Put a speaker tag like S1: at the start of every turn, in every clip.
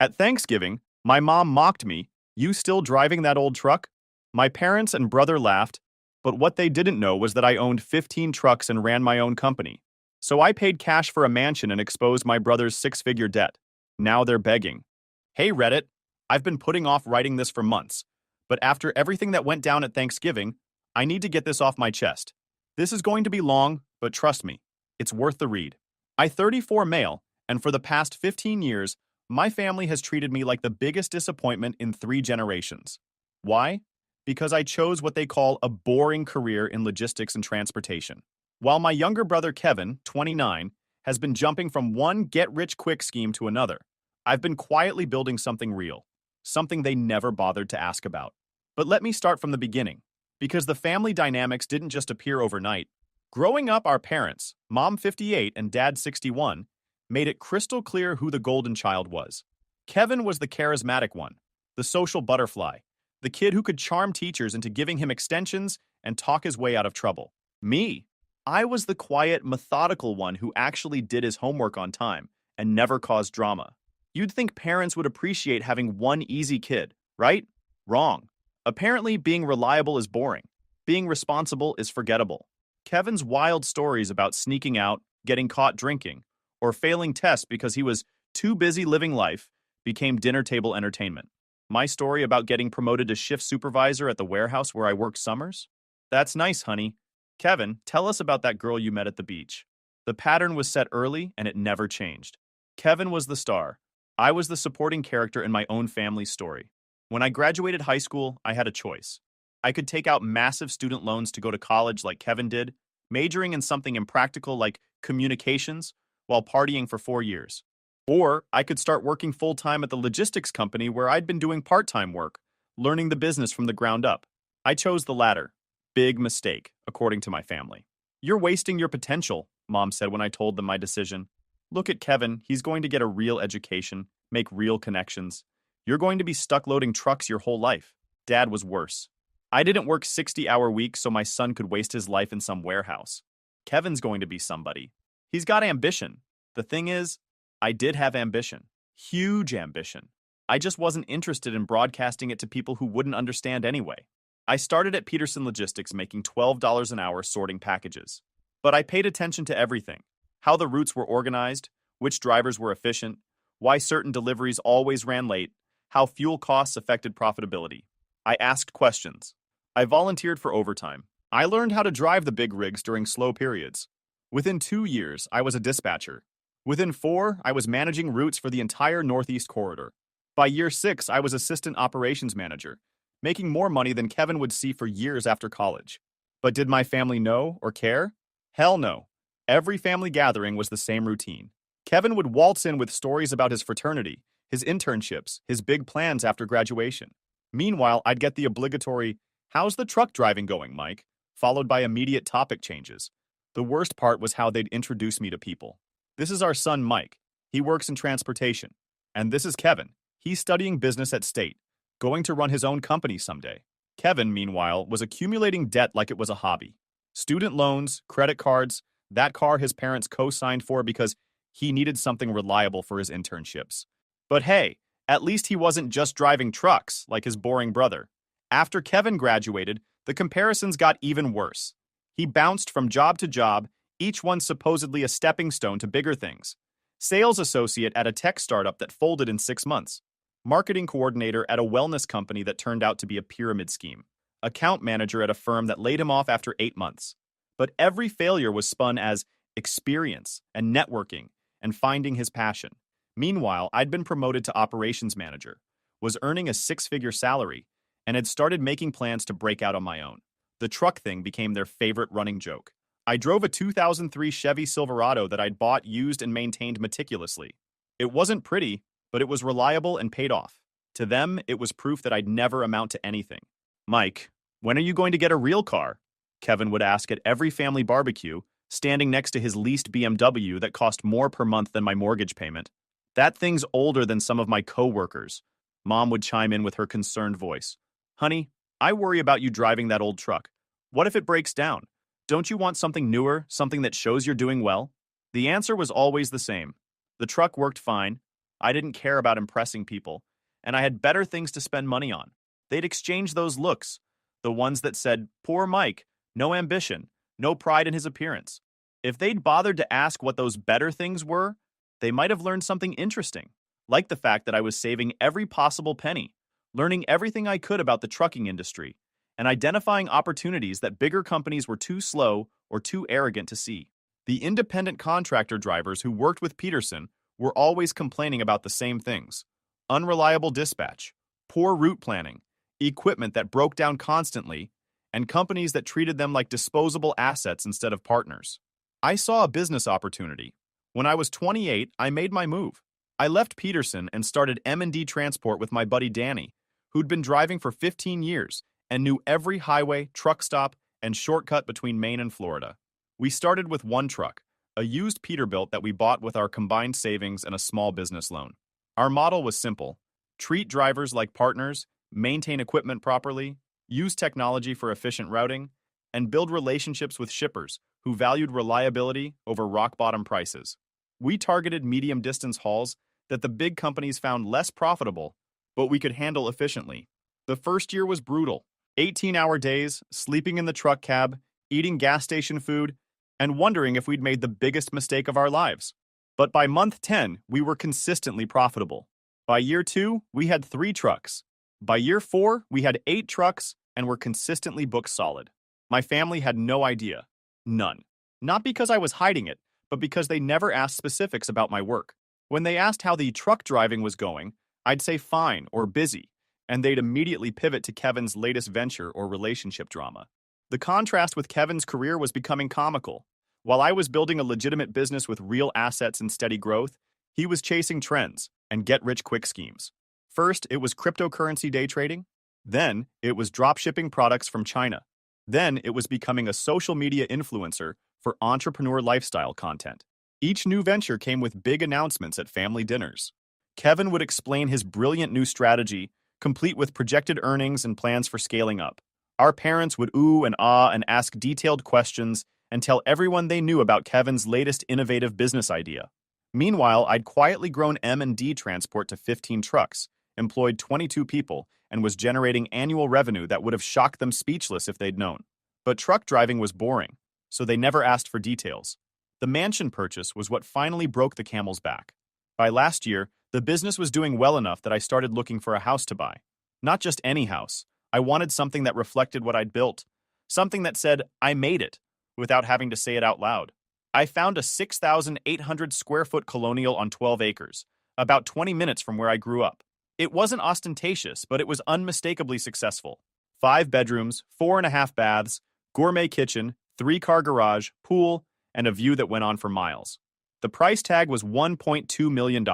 S1: At Thanksgiving, my mom mocked me. You still driving that old truck? My parents and brother laughed, but what they didn't know was that I owned 15 trucks and ran my own company. So I paid cash for a mansion and exposed my brother's six-figure debt. Now they're begging. Hey Reddit, I've been putting off writing this for months, but after everything that went down at Thanksgiving, I need to get this off my chest. This is going to be long, but trust me, it's worth the read. I 34 male, and for the past 15 years, my family has treated me like the biggest disappointment in 3 generations. Why? Because I chose what they call a boring career in logistics and transportation. While my younger brother Kevin, 29, has been jumping from one get-rich-quick scheme to another, I've been quietly building something real, something they never bothered to ask about. But let me start from the beginning, because the family dynamics didn't just appear overnight. Growing up, our parents, Mom 58 and Dad 61, made it crystal clear who the golden child was. Kevin was the charismatic one, the social butterfly, the kid who could charm teachers into giving him extensions and talk his way out of trouble. Me, I was the quiet, methodical one who actually did his homework on time and never caused drama. You'd think parents would appreciate having one easy kid, right? Wrong. Apparently, being reliable is boring. Being responsible is forgettable. Kevin's wild stories about sneaking out, getting caught drinking, or failing tests because he was too busy living life became dinner table entertainment. My story about getting promoted to shift supervisor at the warehouse where I worked summers? That's nice, honey. Kevin, tell us about that girl you met at the beach. The pattern was set early and it never changed. Kevin was the star. I was the supporting character in my own family's story. When I graduated high school, I had a choice. I could take out massive student loans to go to college like Kevin did, majoring in something impractical like communications while partying for 4 years. Or I could start working full-time at the logistics company where I'd been doing part-time work, learning the business from the ground up. I chose the latter. Big mistake, according to my family. You're wasting your potential, Mom said when I told them my decision. Look at Kevin, he's going to get a real education, make real connections. You're going to be stuck loading trucks your whole life. Dad was worse. I didn't work 60-hour weeks so my son could waste his life in some warehouse. Kevin's going to be somebody. He's got ambition. The thing is, I did have ambition. Huge ambition. I just wasn't interested in broadcasting it to people who wouldn't understand anyway. I started at Peterson Logistics making $12 an hour sorting packages. But I paid attention to everything. How the routes were organized, which drivers were efficient, why certain deliveries always ran late, how fuel costs affected profitability. I asked questions. I volunteered for overtime. I learned how to drive the big rigs during slow periods. Within 2 years, I was a dispatcher. Within 4, I was managing routes for the entire Northeast Corridor. By year 6, I was assistant operations manager, making more money than Kevin would see for years after college. But did my family know or care? Hell no. Every family gathering was the same routine. Kevin would waltz in with stories about his fraternity, his internships, his big plans after graduation. Meanwhile, I'd get the obligatory, "How's the truck driving going, Mike?" followed by immediate topic changes. The worst part was how they'd introduce me to people. This is our son, Mike. He works in transportation. And this is Kevin. He's studying business at State, going to run his own company someday. Kevin, meanwhile, was accumulating debt like it was a hobby. Student loans, credit cards, that car his parents co-signed for because he needed something reliable for his internships. But hey, at least he wasn't just driving trucks like his boring brother. After Kevin graduated, the comparisons got even worse. He bounced from job to job, each one supposedly a stepping stone to bigger things. Sales associate at a tech startup that folded in 6 months. Marketing coordinator at a wellness company that turned out to be a pyramid scheme. Account manager at a firm that laid him off after 8 months. But every failure was spun as experience and networking and finding his passion. Meanwhile, I'd been promoted to operations manager, was earning a 6-figure salary, and had started making plans to break out on my own. The truck thing became their favorite running joke. I drove a 2003 Chevy Silverado that I'd bought, used, and maintained meticulously. It wasn't pretty, but it was reliable and paid off. To them, it was proof that I'd never amount to anything. "Mike, when are you going to get a real car?" Kevin would ask at every family barbecue, standing next to his leased BMW that cost more per month than my mortgage payment. "That thing's older than some of my co-workers." Mom would chime in with her concerned voice. "Honey, I worry about you driving that old truck. What if it breaks down? Don't you want something newer, something that shows you're doing well?" The answer was always the same. The truck worked fine. I didn't care about impressing people, and I had better things to spend money on. They'd exchange those looks, the ones that said, "Poor Mike, no ambition, no pride in his appearance." If they'd bothered to ask what those better things were, they might have learned something interesting, like the fact that I was saving every possible penny, learning everything I could about the trucking industry, and identifying opportunities that bigger companies were too slow or too arrogant to see. The independent contractor drivers who worked with Peterson were always complaining about the same things: unreliable dispatch, poor route planning, equipment that broke down constantly, and companies that treated them like disposable assets instead of partners. I saw a business opportunity. When I was 28, I made my move. I left Peterson and started M&D Transport with my buddy Danny, who'd been driving for 15 years and knew every highway, truck stop, and shortcut between Maine and Florida. We started with one truck, a used Peterbilt that we bought with our combined savings and a small business loan. Our model was simple: treat drivers like partners, maintain equipment properly, use technology for efficient routing, and build relationships with shippers who valued reliability over rock-bottom prices. We targeted medium-distance hauls that the big companies found less profitable, but we could handle efficiently. The first year was brutal: 18-hour days, sleeping in the truck cab, eating gas station food, and wondering if we'd made the biggest mistake of our lives. But by month 10, we were consistently profitable. By year 2, we had 3 trucks. By year 4, we had 8 trucks and were consistently booked solid. My family had no idea. None. Not because I was hiding it, but because they never asked specifics about my work. When they asked how the truck driving was going, I'd say fine or busy, and they'd immediately pivot to Kevin's latest venture or relationship drama. The contrast with Kevin's career was becoming comical. While I was building a legitimate business with real assets and steady growth, he was chasing trends and get-rich-quick schemes. First, it was cryptocurrency day trading. Then, it was dropshipping products from China. Then, it was becoming a social media influencer for entrepreneur lifestyle content. Each new venture came with big announcements at family dinners. Kevin would explain his brilliant new strategy, complete with projected earnings and plans for scaling up. Our parents would ooh and ah and ask detailed questions and tell everyone they knew about Kevin's latest innovative business idea. Meanwhile, I'd quietly grown M&D Transport to 15 trucks, employed 22 people, and was generating annual revenue that would have shocked them speechless if they'd known. But truck driving was boring, so they never asked for details. The mansion purchase was what finally broke the camel's back. By last year, the business was doing well enough that I started looking for a house to buy. Not just any house. I wanted something that reflected what I'd built. Something that said, "I made it," without having to say it out loud. I found a 6,800 square foot colonial on 12 acres, about 20 minutes from where I grew up. It wasn't ostentatious, but it was unmistakably successful. 5 bedrooms, 4.5 baths, gourmet kitchen, 3-car garage, pool, and a view that went on for miles. The price tag was $1.2 million.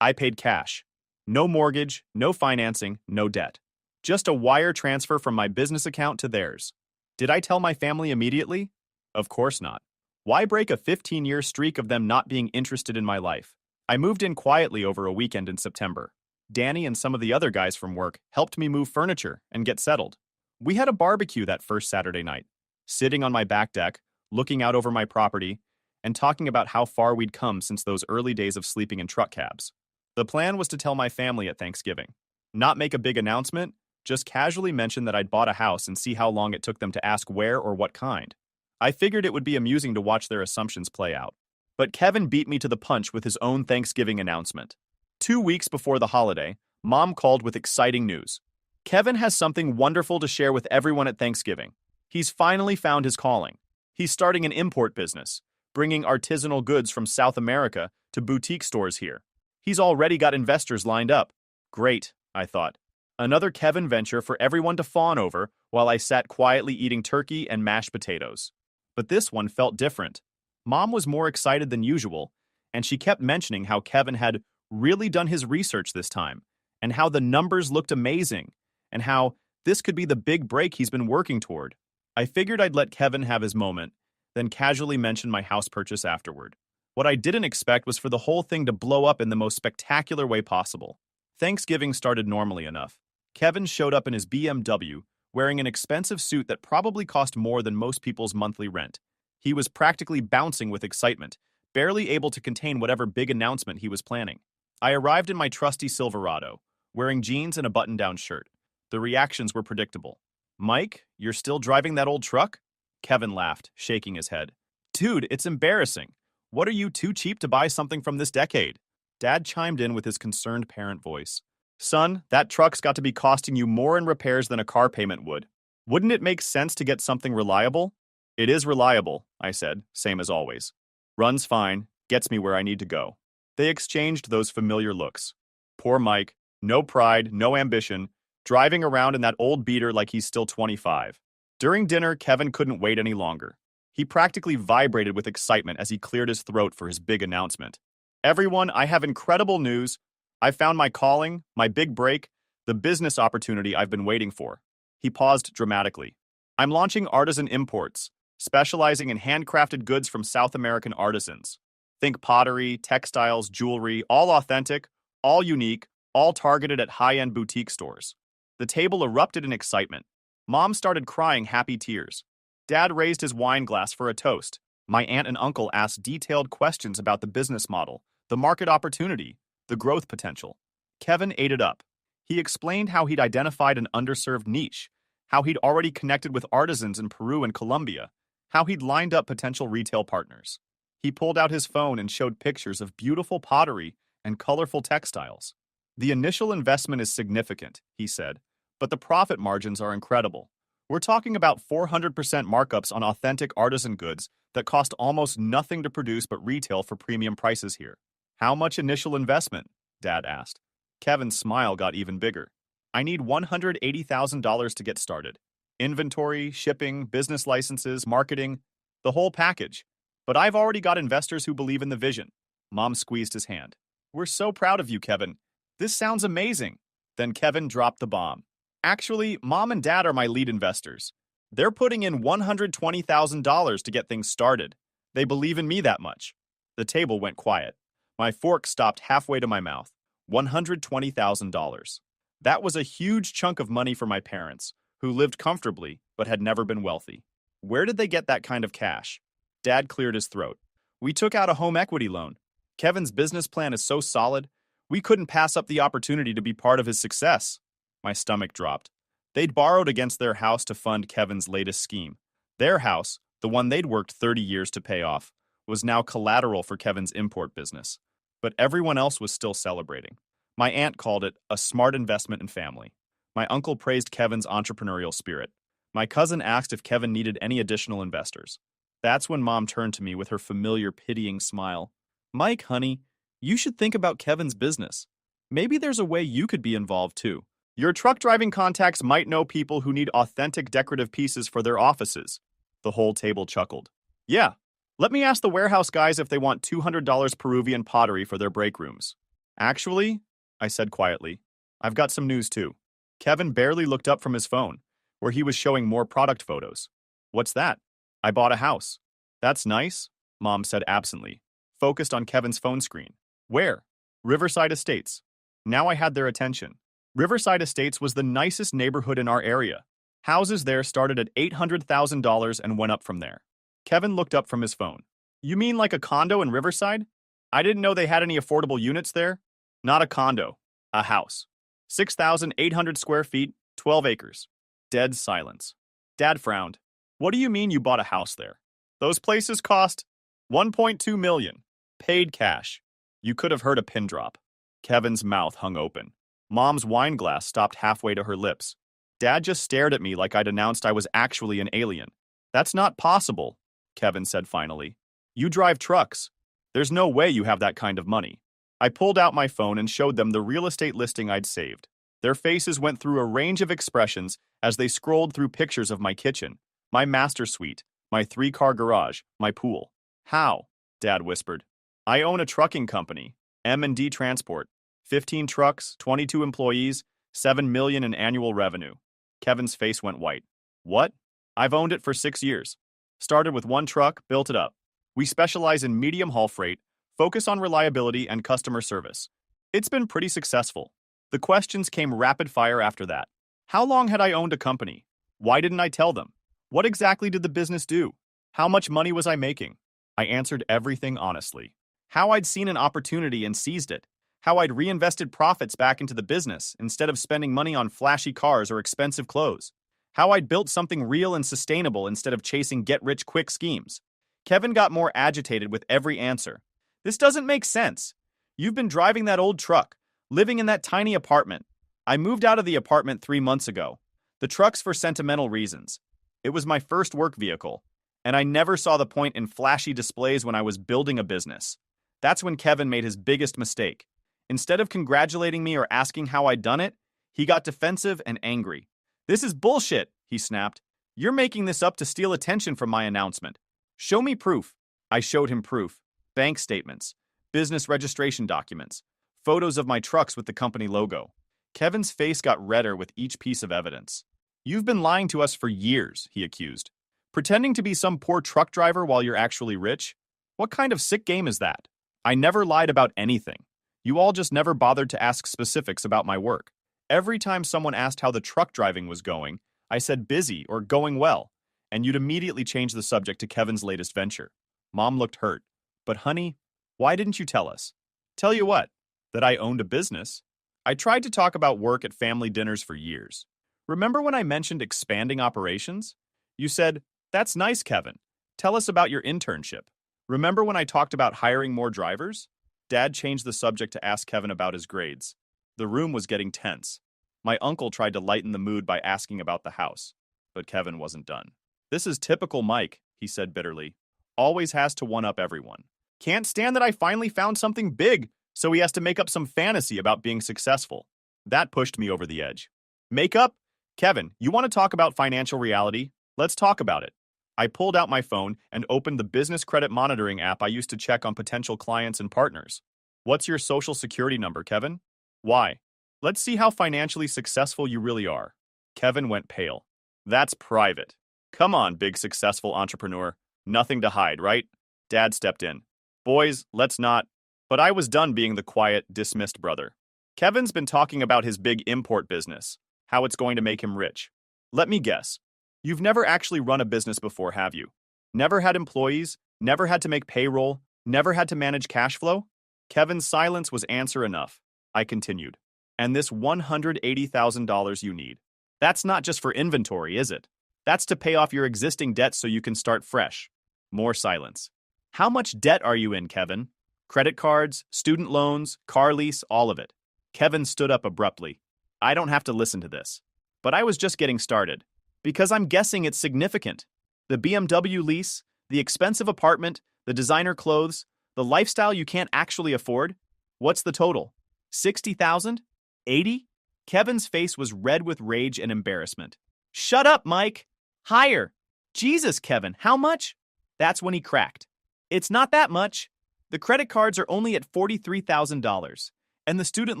S1: I paid cash. No mortgage, no financing, no debt. Just a wire transfer from my business account to theirs. Did I tell my family immediately? Of course not. Why break a 15-year streak of them not being interested in my life? I moved in quietly over a weekend in September. Danny and some of the other guys from work helped me move furniture and get settled. We had a barbecue that first Saturday night, sitting on my back deck, looking out over my property, and talking about how far we'd come since those early days of sleeping in truck cabs. The plan was to tell my family at Thanksgiving. Not make a big announcement, just casually mention that I'd bought a house and see how long it took them to ask where or what kind. I figured it would be amusing to watch their assumptions play out. But Kevin beat me to the punch with his own Thanksgiving announcement. 2 weeks before the holiday, Mom called with exciting news. Kevin has something wonderful to share with everyone at Thanksgiving. He's finally found his calling. He's starting an import business, bringing artisanal goods from South America to boutique stores here. He's already got investors lined up. Great, I thought. Another Kevin venture for everyone to fawn over while I sat quietly eating turkey and mashed potatoes. But this one felt different. Mom was more excited than usual, and she kept mentioning how Kevin had really done his research this time, and how the numbers looked amazing, and how this could be the big break he's been working toward. I figured I'd let Kevin have his moment, then casually mention my house purchase afterward. What I didn't expect was for the whole thing to blow up in the most spectacular way possible. Thanksgiving started normally enough. Kevin showed up in his BMW, wearing an expensive suit that probably cost more than most people's monthly rent. He was practically bouncing with excitement, barely able to contain whatever big announcement he was planning. I arrived in my trusty Silverado, wearing jeans and a button-down shirt. The reactions were predictable. Mike, you're still driving that old truck? Kevin laughed, shaking his head. Dude, it's embarrassing. What are you too cheap to buy something from this decade? Dad chimed in with his concerned parent voice. Son, that truck's got to be costing you more in repairs than a car payment would. Wouldn't it make sense to get something reliable? It is reliable, I said, same as always. Runs fine, gets me where I need to go. They exchanged those familiar looks. Poor Mike, no pride, no ambition, driving around in that old beater like he's still 25. During dinner, Kevin couldn't wait any longer. He practically vibrated with excitement as he cleared his throat for his big announcement. Everyone, I have incredible news. I found my calling, my big break, the business opportunity I've been waiting for. He paused dramatically. I'm launching Artisan Imports, specializing in handcrafted goods from South American artisans. Think pottery, textiles, jewelry, all authentic, all unique, all targeted at high-end boutique stores. The table erupted in excitement. Mom started crying happy tears. Dad raised his wine glass for a toast. My aunt and uncle asked detailed questions about the business model, the market opportunity, the growth potential. Kevin ate it up. He explained how he'd identified an underserved niche, how he'd already connected with artisans in Peru and Colombia, how he'd lined up potential retail partners. He pulled out his phone and showed pictures of beautiful pottery and colorful textiles. The initial investment is significant, he said, but the profit margins are incredible. We're talking about 400% markups on authentic artisan goods that cost almost nothing to produce but retail for premium prices here. How much initial investment? Dad asked. Kevin's smile got even bigger. I need $180,000 to get started. Inventory, shipping, business licenses, marketing, the whole package. But I've already got investors who believe in the vision. Mom squeezed his hand. We're so proud of you, Kevin. This sounds amazing. Then Kevin dropped the bomb. Actually, Mom and Dad are my lead investors. They're putting in $120,000 to get things started. They believe in me that much. The table went quiet. My fork stopped halfway to my mouth. $120,000. That was a huge chunk of money for my parents, who lived comfortably but had never been wealthy. Where did they get that kind of cash? Dad cleared his throat. We took out a home equity loan. Kevin's business plan is so solid, we couldn't pass up the opportunity to be part of his success. My stomach dropped. They'd borrowed against their house to fund Kevin's latest scheme. Their house, the one they'd worked 30 years to pay off, was now collateral for Kevin's import business. But everyone else was still celebrating. My aunt called it a smart investment in family. My uncle praised Kevin's entrepreneurial spirit. My cousin asked if Kevin needed any additional investors. That's when Mom turned to me with her familiar pitying smile. Mike, honey, you should think about Kevin's business. Maybe there's a way you could be involved too. Your truck driving contacts might know people who need authentic decorative pieces for their offices. The whole table chuckled. Yeah, let me ask the warehouse guys if they want $200 Peruvian pottery for their break rooms. Actually, I said quietly, I've got some news too. Kevin barely looked up from his phone, where he was showing more product photos. What's that? I bought a house. That's nice, Mom said absently, focused on Kevin's phone screen. Where? Riverside Estates. Now I had their attention. Riverside Estates was the nicest neighborhood in our area. Houses there started at $800,000 and went up from there. Kevin looked up from his phone. You mean like a condo in Riverside? I didn't know they had any affordable units there. Not a condo, a house. 6,800 square feet, 12 acres. Dead silence. Dad frowned. What do you mean you bought a house there? Those places cost $1.2 million. Paid cash. You could have heard a pin drop. Kevin's mouth hung open. Mom's wine glass stopped halfway to her lips. Dad just stared at me like I'd announced I was actually an alien. That's not possible, Kevin said finally. You drive trucks. There's no way you have that kind of money. I pulled out my phone and showed them the real estate listing I'd saved. Their faces went through a range of expressions as they scrolled through pictures of my kitchen, my master suite, my 3-car garage, my pool. How? Dad whispered. I own a trucking company, M&D Transport. 15 trucks, 22 employees, $7 million in annual revenue. Kevin's face went white. What? I've owned it for 6 years. Started with 1 truck, built it up. We specialize in medium haul freight, focus on reliability and customer service. It's been pretty successful. The questions came rapid fire after that. How long had I owned a company? Why didn't I tell them? What exactly did the business do? How much money was I making? I answered everything honestly. How I'd seen an opportunity and seized it. how I'd reinvested profits back into the business instead of spending money on flashy cars or expensive clothes, how I'd built something real and sustainable instead of chasing get-rich-quick schemes. Kevin got more agitated with every answer. This doesn't make sense. You've been driving that old truck, living in that tiny apartment. I moved out of the apartment 3 months ago. The truck's for sentimental reasons. It was my first work vehicle, and I never saw the point in flashy displays when I was building a business. That's when Kevin made his biggest mistake. Instead of congratulating me or asking how I'd done it, he got defensive and angry. "This is bullshit," he snapped. "You're making this up to steal attention from my announcement. Show me proof." I showed him proof. Bank statements, business registration documents, photos of my trucks with the company logo. Kevin's face got redder with each piece of evidence. "You've been lying to us for years," he accused. "Pretending to be some poor truck driver while you're actually rich? What kind of sick game is that? I never lied about anything. You all just never bothered to ask specifics about my work. Every time someone asked how the truck driving was going, I said busy or going well, and you'd immediately change the subject to Kevin's latest venture." Mom looked hurt. "But honey, why didn't you tell us?" "Tell you what? That I owned a business. I tried to talk about work at family dinners for years. Remember when I mentioned expanding operations? You said, 'That's nice, Kevin. Tell us about your internship.' Remember when I talked about hiring more drivers?" Dad changed the subject to ask Kevin about his grades. The room was getting tense. My uncle tried to lighten the mood by asking about the house, but Kevin wasn't done. "This is typical Mike," he said bitterly. "Always has to one-up everyone. Can't stand that I finally found something big, so he has to make up some fantasy about being successful." That pushed me over the edge. "Make up? Kevin, you want to talk about financial reality? Let's talk about it." I pulled out my phone and opened the business credit monitoring app I used to check on potential clients and partners. "What's your social security number, Kevin?" "Why?" "Let's see how financially successful you really are." Kevin went pale. "That's private." "Come on, big successful entrepreneur. Nothing to hide, right?" Dad stepped in. "Boys, let's not." But I was done being the quiet, dismissed brother. "Kevin's been talking about his big import business, how it's going to make him rich. Let me guess. You've never actually run a business before, have you? Never had employees, never had to make payroll, never had to manage cash flow?" Kevin's silence was answer enough. I continued. "And this $180,000 you need. That's not just for inventory, is it? That's to pay off your existing debt so you can start fresh." More silence. "How much debt are you in, Kevin? Credit cards, student loans, car lease, all of it." Kevin stood up abruptly. "I don't have to listen to this. But I was just getting started. Because I'm guessing it's significant. The BMW lease, the expensive apartment, the designer clothes, the lifestyle you can't actually afford. What's the total? 60,000? 80? Kevin's face was red with rage and embarrassment. "Shut up, Mike! Higher! Jesus, Kevin, how much?" That's when he cracked. "It's not that much. The credit cards are only at $43,000, and the student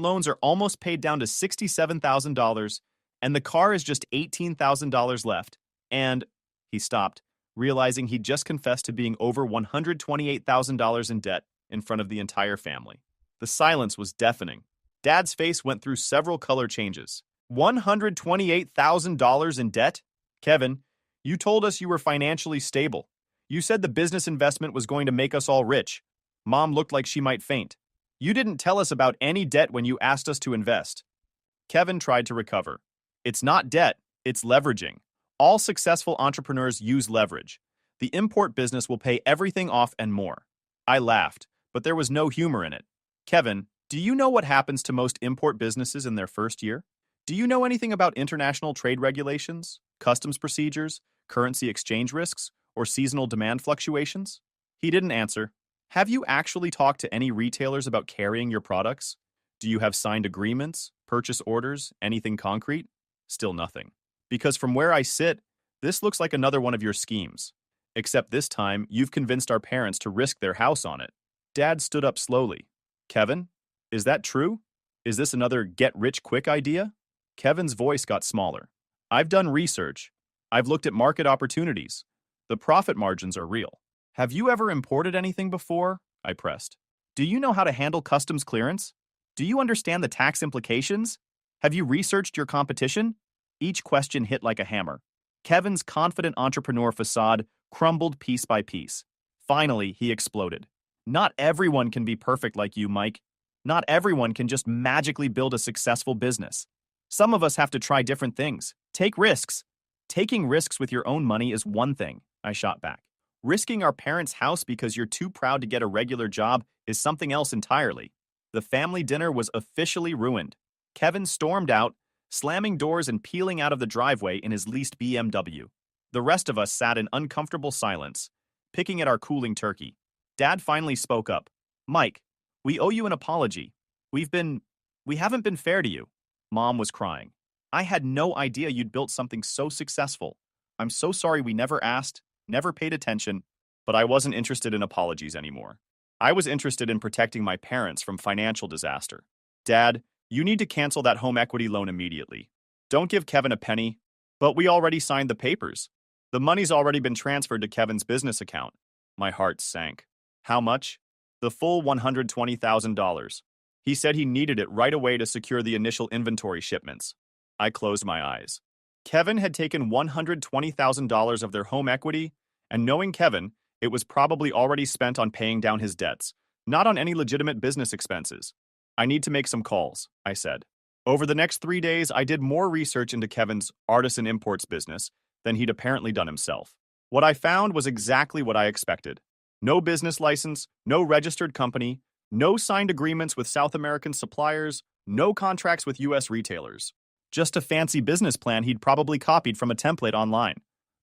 S1: loans are almost paid down to $67,000, and the car is just $18,000 left, and—" He stopped, realizing he'd just confessed to being over $128,000 in debt in front of the entire family. The silence was deafening. Dad's face went through several color changes. $128,000 in debt? Kevin, you told us you were financially stable. You said the business investment was going to make us all rich. Mom looked like she might faint. You didn't tell us about any debt when you asked us to invest. Kevin tried to recover. "It's not debt, it's leveraging. All successful entrepreneurs use leverage. The import business will pay everything off and more." I laughed, but there was no humor in it. "Kevin, do you know what happens to most import businesses in their first year? Do you know anything about international trade regulations, customs procedures, currency exchange risks, or seasonal demand fluctuations?" He didn't answer. "Have you actually talked to any retailers about carrying your products? Do you have signed agreements, purchase orders, anything concrete?" Still nothing. "Because from where I sit, this looks like another one of your schemes. Except this time, you've convinced our parents to risk their house on it." Dad stood up slowly. "Kevin, is that true? Is this another get-rich-quick idea?" Kevin's voice got smaller. "I've done research. I've looked at market opportunities. The profit margins are real." "Have you ever imported anything before?" I pressed. "Do you know how to handle customs clearance? Do you understand the tax implications? Have you researched your competition?" Each question hit like a hammer. Kevin's confident entrepreneur facade crumbled piece by piece. Finally, he exploded. "Not everyone can be perfect like you, Mike. Not everyone can just magically build a successful business. Some of us have to try different things, take risks. Taking risks with your own money is one thing, I shot back. Risking our parents' house because you're too proud to get a regular job is something else entirely. The family dinner was officially ruined. Kevin stormed out, slamming doors and peeling out of the driveway in his leased BMW. The rest of us sat in uncomfortable silence, picking at our cooling turkey. Dad finally spoke up. Mike, we owe you an apology. We haven't been fair to you. Mom was crying. I had no idea you'd built something so successful. I'm so sorry we never asked, never paid attention, but I wasn't interested in apologies anymore. I was interested in protecting my parents from financial disaster. Dad, you need to cancel that home equity loan immediately. Don't give Kevin a penny. But we already signed the papers. The money's already been transferred to Kevin's business account. My heart sank. How much? The full $120,000. He said he needed it right away to secure the initial inventory shipments. I closed my eyes. Kevin had taken $120,000 of their home equity, and knowing Kevin, it was probably already spent on paying down his debts, not on any legitimate business expenses. I need to make some calls, I said. Over the next 3 days, I did more research into Kevin's artisan imports business than he'd apparently done himself. What I found was exactly what I expected. No business license, no registered company, no signed agreements with South American suppliers, no contracts with U.S. retailers. Just a fancy business plan he'd probably copied from a template online.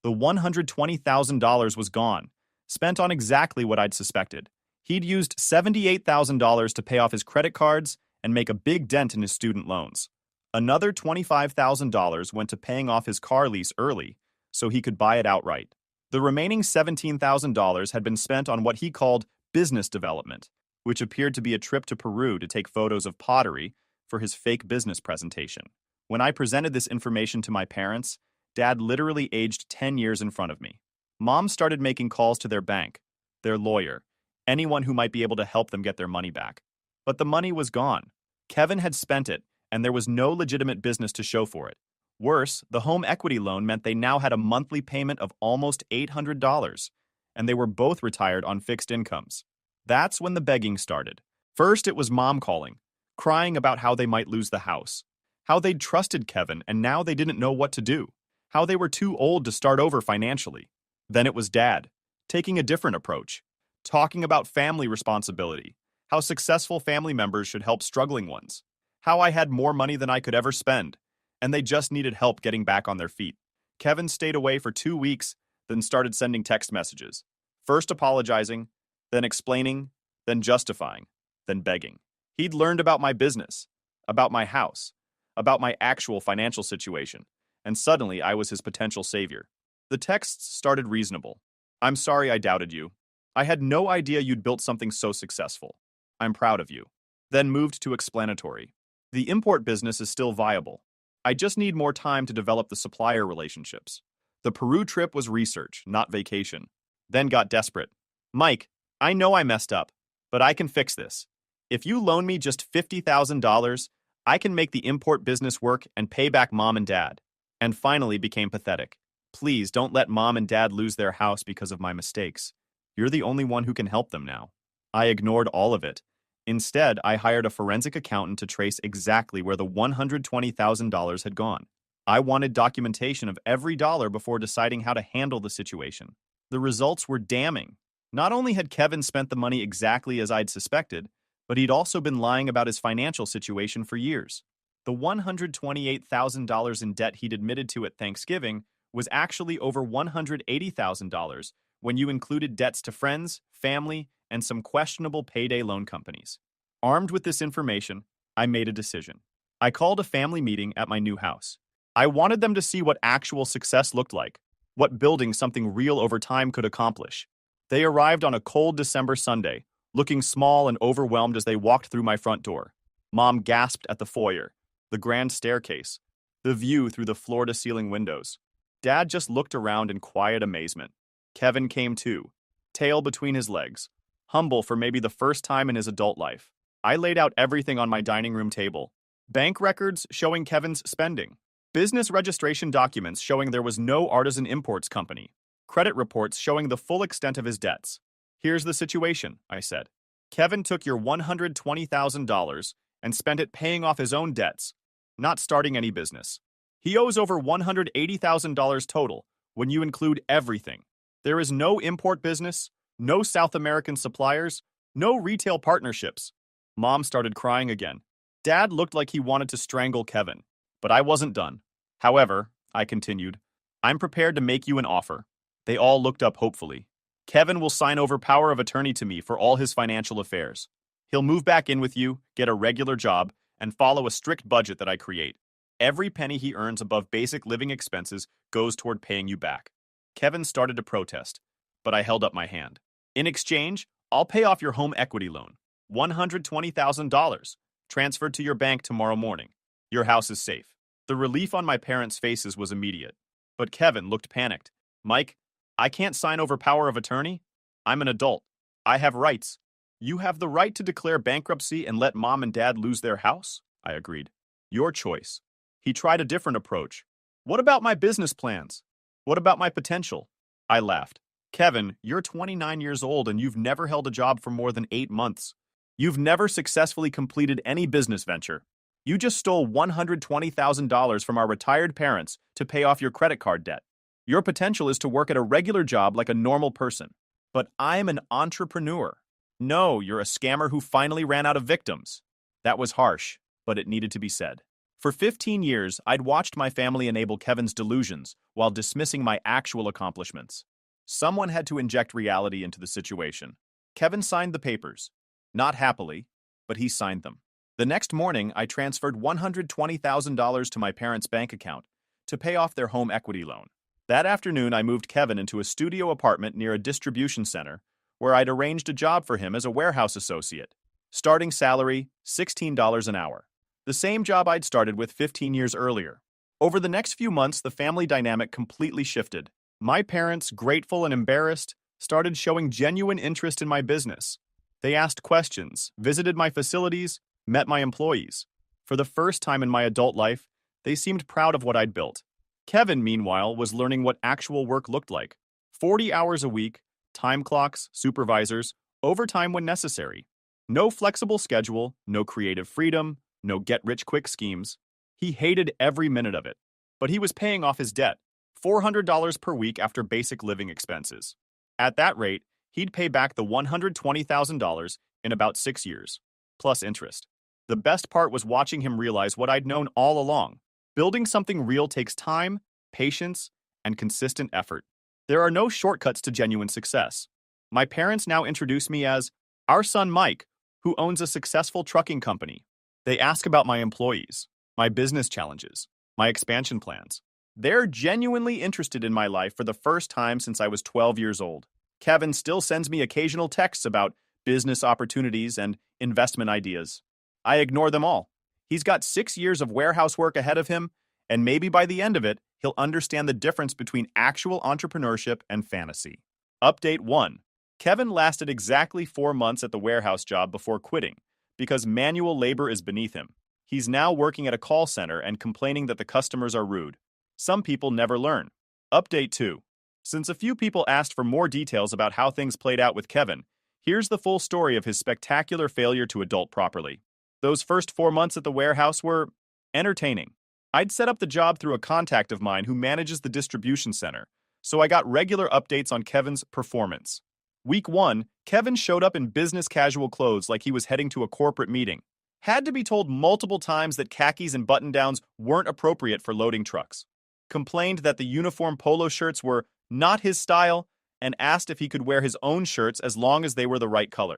S1: The $120,000 was gone, spent on exactly what I'd suspected. He'd used $78,000 to pay off his credit cards and make a big dent in his student loans. Another $25,000 went to paying off his car lease early, so he could buy it outright. The remaining $17,000 had been spent on what he called business development, which appeared to be a trip to Peru to take photos of pottery for his fake business presentation. When I presented this information to my parents, Dad literally aged 10 years in front of me. Mom started making calls to their bank, their lawyer, anyone who might be able to help them get their money back. But the money was gone. Kevin had spent it, and there was no legitimate business to show for it. Worse, the home equity loan meant they now had a monthly payment of almost $800, and they were both retired on fixed incomes. That's when the begging started. First, it was Mom calling, crying about how they might lose the house, how they'd trusted Kevin and now they didn't know what to do, how they were too old to start over financially. Then it was Dad, taking a different approach, talking about family responsibility, how successful family members should help struggling ones, how I had more money than I could ever spend, and they just needed help getting back on their feet. Kevin stayed away for 2 weeks, then started sending text messages, first apologizing, then explaining, then justifying, then begging. He'd learned about my business, about my house, about my actual financial situation, and suddenly I was his potential savior. The texts started reasonable. I'm sorry I doubted you. I had no idea you'd built something so successful. I'm proud of you. Then moved to explanatory. The import business is still viable. I just need more time to develop the supplier relationships. The Peru trip was research, not vacation. Then got desperate. Mike, I know I messed up, but I can fix this. If you loan me just $50,000, I can make the import business work and pay back Mom and Dad. And finally became pathetic. Please don't let Mom and Dad lose their house because of my mistakes. You're the only one who can help them now. I ignored all of it. Instead, I hired a forensic accountant to trace exactly where the $120,000 had gone. I wanted documentation of every dollar before deciding how to handle the situation. The results were damning. Not only had Kevin spent the money exactly as I'd suspected, but he'd also been lying about his financial situation for years. The $128,000 in debt he'd admitted to at Thanksgiving was actually over $180,000 when you included debts to friends, family, and some questionable payday loan companies. Armed with this information, I made a decision. I called a family meeting at my new house. I wanted them to see what actual success looked like, what building something real over time could accomplish. They arrived on a cold December Sunday, looking small and overwhelmed as they walked through my front door. Mom gasped at the foyer, the grand staircase, the view through the floor-to-ceiling windows. Dad just looked around in quiet amazement. Kevin came too, tail between his legs, humble for maybe the first time in his adult life. I laid out everything on my dining room table. Bank records showing Kevin's spending. Business registration documents showing there was no artisan imports company. Credit reports showing the full extent of his debts. Here's the situation, I said. Kevin took your $120,000 and spent it paying off his own debts, not starting any business. He owes over $180,000 total when you include everything. There is no import business, no South American suppliers, no retail partnerships. Mom started crying again. Dad looked like he wanted to strangle Kevin, but I wasn't done. However, I continued, I'm prepared to make you an offer. They all looked up hopefully. Kevin will sign over power of attorney to me for all his financial affairs. He'll move back in with you, get a regular job, and follow a strict budget that I create. Every penny he earns above basic living expenses goes toward paying you back. Kevin started to protest, but I held up my hand. In exchange, I'll pay off your home equity loan. $120,000, transferred to your bank tomorrow morning. Your house is safe. The relief on my parents' faces was immediate. But Kevin looked panicked. Mike, I can't sign over power of attorney. I'm an adult. I have rights. You have the right to declare bankruptcy and let mom and dad lose their house? I agreed. Your choice. He tried a different approach. What about my business plans? What about my potential? I laughed. Kevin, you're 29 years old and you've never held a job for more than 8 months. You've never successfully completed any business venture. You just stole $120,000 from our retired parents to pay off your credit card debt. Your potential is to work at a regular job like a normal person. But I'm an entrepreneur. No, you're a scammer who finally ran out of victims. That was harsh, but it needed to be said. For 15 years, I'd watched my family enable Kevin's delusions while dismissing my actual accomplishments. Someone had to inject reality into the situation. Kevin signed the papers. Not happily, but he signed them. The next morning, I transferred $120,000 to my parents' bank account to pay off their home equity loan. That afternoon, I moved Kevin into a studio apartment near a distribution center where I'd arranged a job for him as a warehouse associate. Starting salary, $16 an hour. The same job I'd started with 15 years earlier. Over the next few months, the family dynamic completely shifted. My parents, grateful and embarrassed, started showing genuine interest in my business. They asked questions, visited my facilities, met my employees. For the first time in my adult life, they seemed proud of what I'd built. Kevin, meanwhile, was learning what actual work looked like. 40 hours a week, time clocks, supervisors, overtime when necessary. No flexible schedule, no creative freedom, no get-rich-quick schemes. He hated every minute of it. But he was paying off his debt, $400 per week after basic living expenses. At that rate, he'd pay back the $120,000 in about 6 years, plus interest. The best part was watching him realize what I'd known all along. Building something real takes time, patience, and consistent effort. There are no shortcuts to genuine success. My parents now introduce me as our son Mike, who owns a successful trucking company. They ask about my employees, my business challenges, my expansion plans. They're genuinely interested in my life for the first time since I was 12 years old. Kevin still sends me occasional texts about business opportunities and investment ideas. I ignore them all. He's got 6 years of warehouse work ahead of him, and maybe by the end of it, he'll understand the difference between actual entrepreneurship and fantasy. Update 1. Kevin lasted exactly 4 months at the warehouse job before quitting, because manual labor is beneath him. He's now working at a call center and complaining that the customers are rude. Some people never learn. Update 2. Since a few people asked for more details about how things played out with Kevin, here's the full story of his spectacular failure to adult properly. Those first 4 months at the warehouse were entertaining. I'd set up the job through a contact of mine who manages the distribution center, so I got regular updates on Kevin's performance. Week 1, Kevin showed up in business casual clothes like he was heading to a corporate meeting. Had to be told multiple times that khakis and button-downs weren't appropriate for loading trucks. Complained that the uniform polo shirts were not his style, and asked if he could wear his own shirts as long as they were the right color.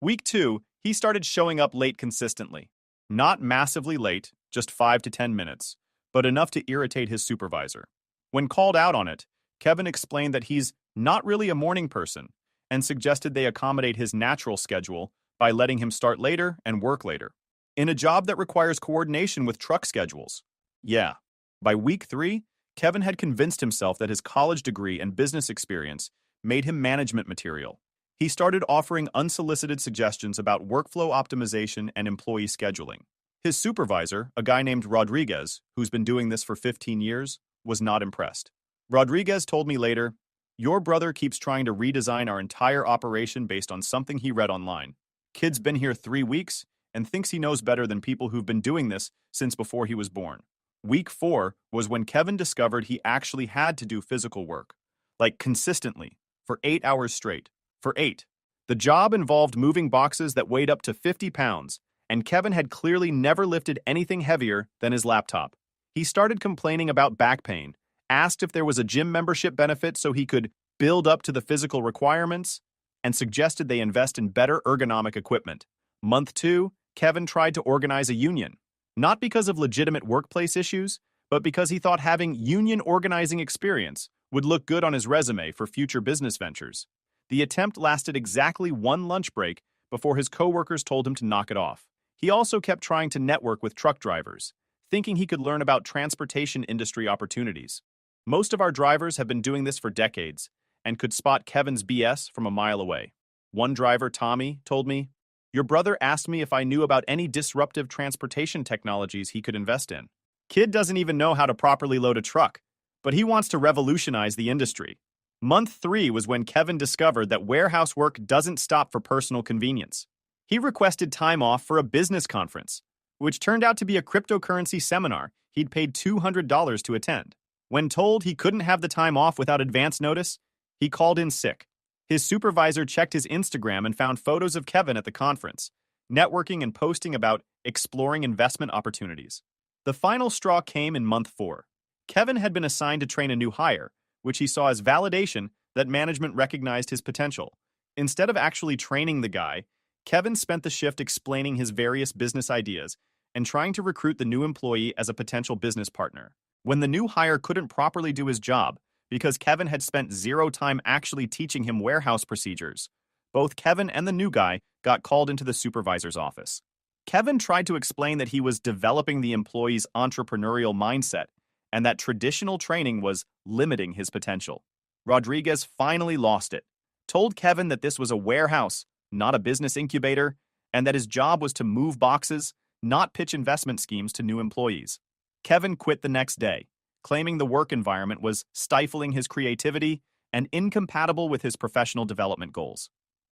S1: Week 2, he started showing up late consistently. Not massively late, just 5 to 10 minutes, but enough to irritate his supervisor. When called out on it, Kevin explained that he's not really a morning person and suggested they accommodate his natural schedule by letting him start later and work later. In a job that requires coordination with truck schedules. Yeah. By week 3, Kevin had convinced himself that his college degree and business experience made him management material. He started offering unsolicited suggestions about workflow optimization and employee scheduling. His supervisor, a guy named Rodriguez, who's been doing this for 15 years, was not impressed. Rodriguez told me later, "Your brother keeps trying to redesign our entire operation based on something he read online. Kid's been here 3 weeks and thinks he knows better than people who've been doing this since before he was born. Week 4 was when Kevin discovered he actually had to do physical work, like consistently, for 8 hours straight. For 8. The job involved moving boxes that weighed up to 50 pounds, and Kevin had clearly never lifted anything heavier than his laptop. He started complaining about back pain, asked if there was a gym membership benefit so he could build up to the physical requirements, and suggested they invest in better ergonomic equipment. Month 2, Kevin tried to organize a union, not because of legitimate workplace issues, but because he thought having union organizing experience would look good on his resume for future business ventures. The attempt lasted exactly 1 lunch break before his coworkers told him to knock it off. He also kept trying to network with truck drivers, thinking he could learn about transportation industry opportunities. Most of our drivers have been doing this for decades and could spot Kevin's BS from a mile away. One driver, Tommy, told me, "Your brother asked me if I knew about any disruptive transportation technologies he could invest in. Kid doesn't even know how to properly load a truck, but he wants to revolutionize the industry." Month 3 was when Kevin discovered that warehouse work doesn't stop for personal convenience. He requested time off for a business conference, which turned out to be a cryptocurrency seminar he'd paid $200 to attend. When told he couldn't have the time off without advance notice, he called in sick. His supervisor checked his Instagram and found photos of Kevin at the conference, networking and posting about exploring investment opportunities. The final straw came in month 4. Kevin had been assigned to train a new hire, which he saw as validation that management recognized his potential. Instead of actually training the guy, Kevin spent the shift explaining his various business ideas and trying to recruit the new employee as a potential business partner. When the new hire couldn't properly do his job because Kevin had spent 0 time actually teaching him warehouse procedures, both Kevin and the new guy got called into the supervisor's office. Kevin tried to explain that he was developing the employee's entrepreneurial mindset and that traditional training was limiting his potential. Rodriguez finally lost it, told Kevin that this was a warehouse, not a business incubator, and that his job was to move boxes, not pitch investment schemes to new employees. Kevin quit the next day, claiming the work environment was stifling his creativity and incompatible with his professional development goals.